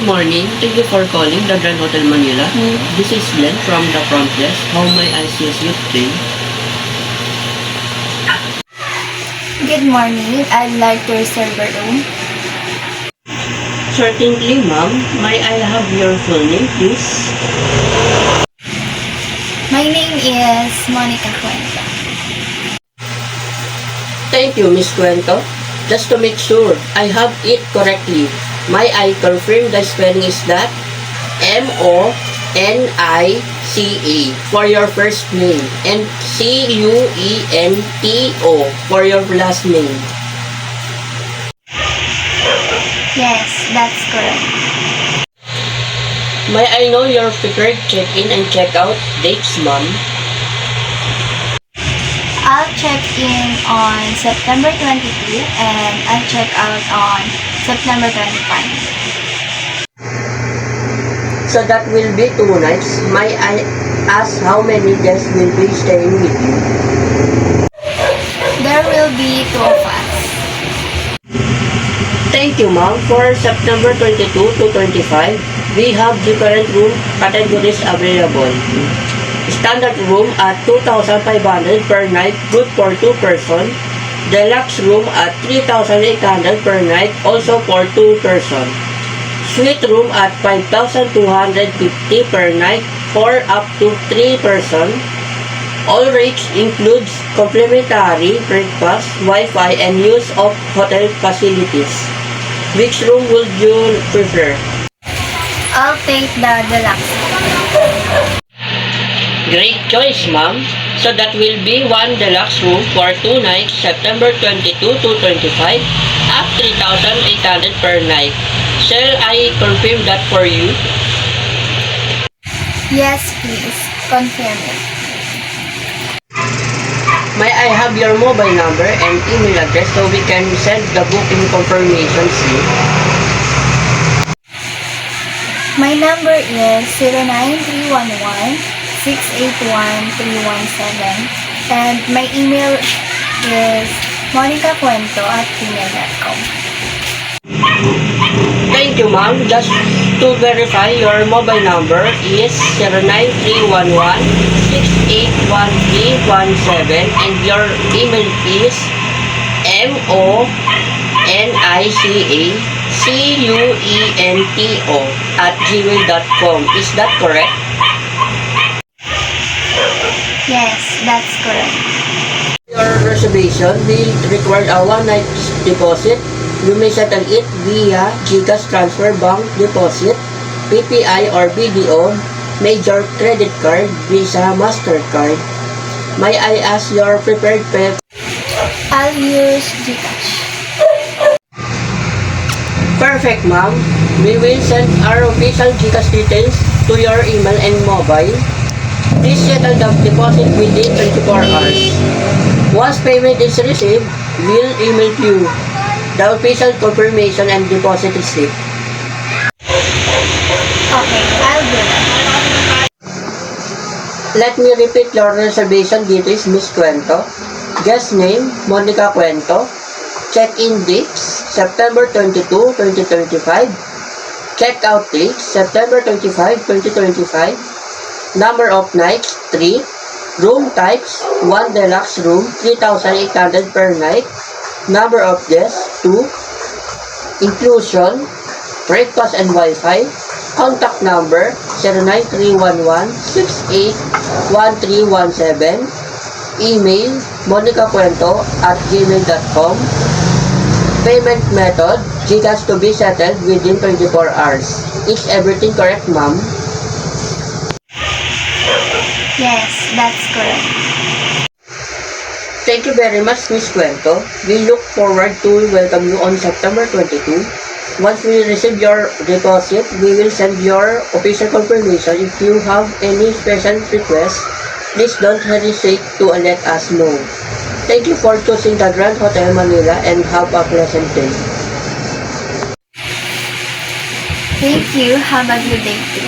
morning. Thank you for calling the Grand Hotel Manila. This is Glenn from the front desk. How may I assist you today? Good morning. I'd like to reserve a room. Certainly, ma'am. May I have your full name, please? My name is Monica Cuenca. Thank you, Miss Cuento. Just to make sure I have it correctly, may I confirm the spelling is that Monica for your first name and Cuento for your last name. Yes, that's correct. May I know your preferred check-in and check-out dates, ma'am? I'll check in on September 22 and I'll check out on September 25. So that will be 2 nights. May I ask how many guests will be staying with you? There will be 2 of us. Thank you, ma'am. For September 22 to 25, we have different room categories available. Standard room at 2,500 per night, good for 2 person. Deluxe room at 3,800 per night, also for 2 person. Suite room at 5,250 per night, for up to 3 person. All rates includes complimentary breakfast, Wi-Fi, and use of hotel facilities. Which room would you prefer? I'll take the deluxe. Great choice, ma'am. So that will be 1 deluxe room for 2 nights, September 22 to 25, at 3,800 per night. Shall I confirm that for you? Yes, please. Confirm it. May I have your mobile number and email address so we can send the booking confirmation slip? My number is 09311-681-317 and my email is monicacuento@gmail.com. Thank you, ma'am. Just to verify, your mobile number is 09311-681-317 and your email is monicacuento@gmail.com. Is that correct? Yes, that's correct. Your reservation will require a one-night deposit. You may settle it via GCash transfer, bank deposit, PPI or BDO, major credit card, Visa, MasterCard. May I ask your preferred pay? I'll use GCash. Perfect, ma'am. We will send our official GCash details to your email and mobile. Please settle the deposit within 24 hours. Once payment is received, we'll email you the official confirmation and deposit receipt. Okay, I'll do that. Let me repeat your reservation details, Miss Cuento. Guest name, Monica Cuento. Check-in dates, September 22, 2025. Check-out dates, September 25, 2025. Number of nights, 3. Room types, 1 deluxe room, 3,800 per night. Number of guests, 2. Inclusion, breakfast and Wi-Fi. Contact number, 09311-681317. Email, monicacuento@gmail.com. Payment method, GCash to be settled within 24 hours. Is everything correct, ma'am? Yes, that's correct. Thank you very much, Miss Cuento. We look forward to welcome you on September 22. Once we receive your deposit, we will send your official confirmation. If you have any special requests, please don't hesitate to let us know. Thank you for choosing the Grand Hotel Manila and have a pleasant day. Thank you. Have a good day too.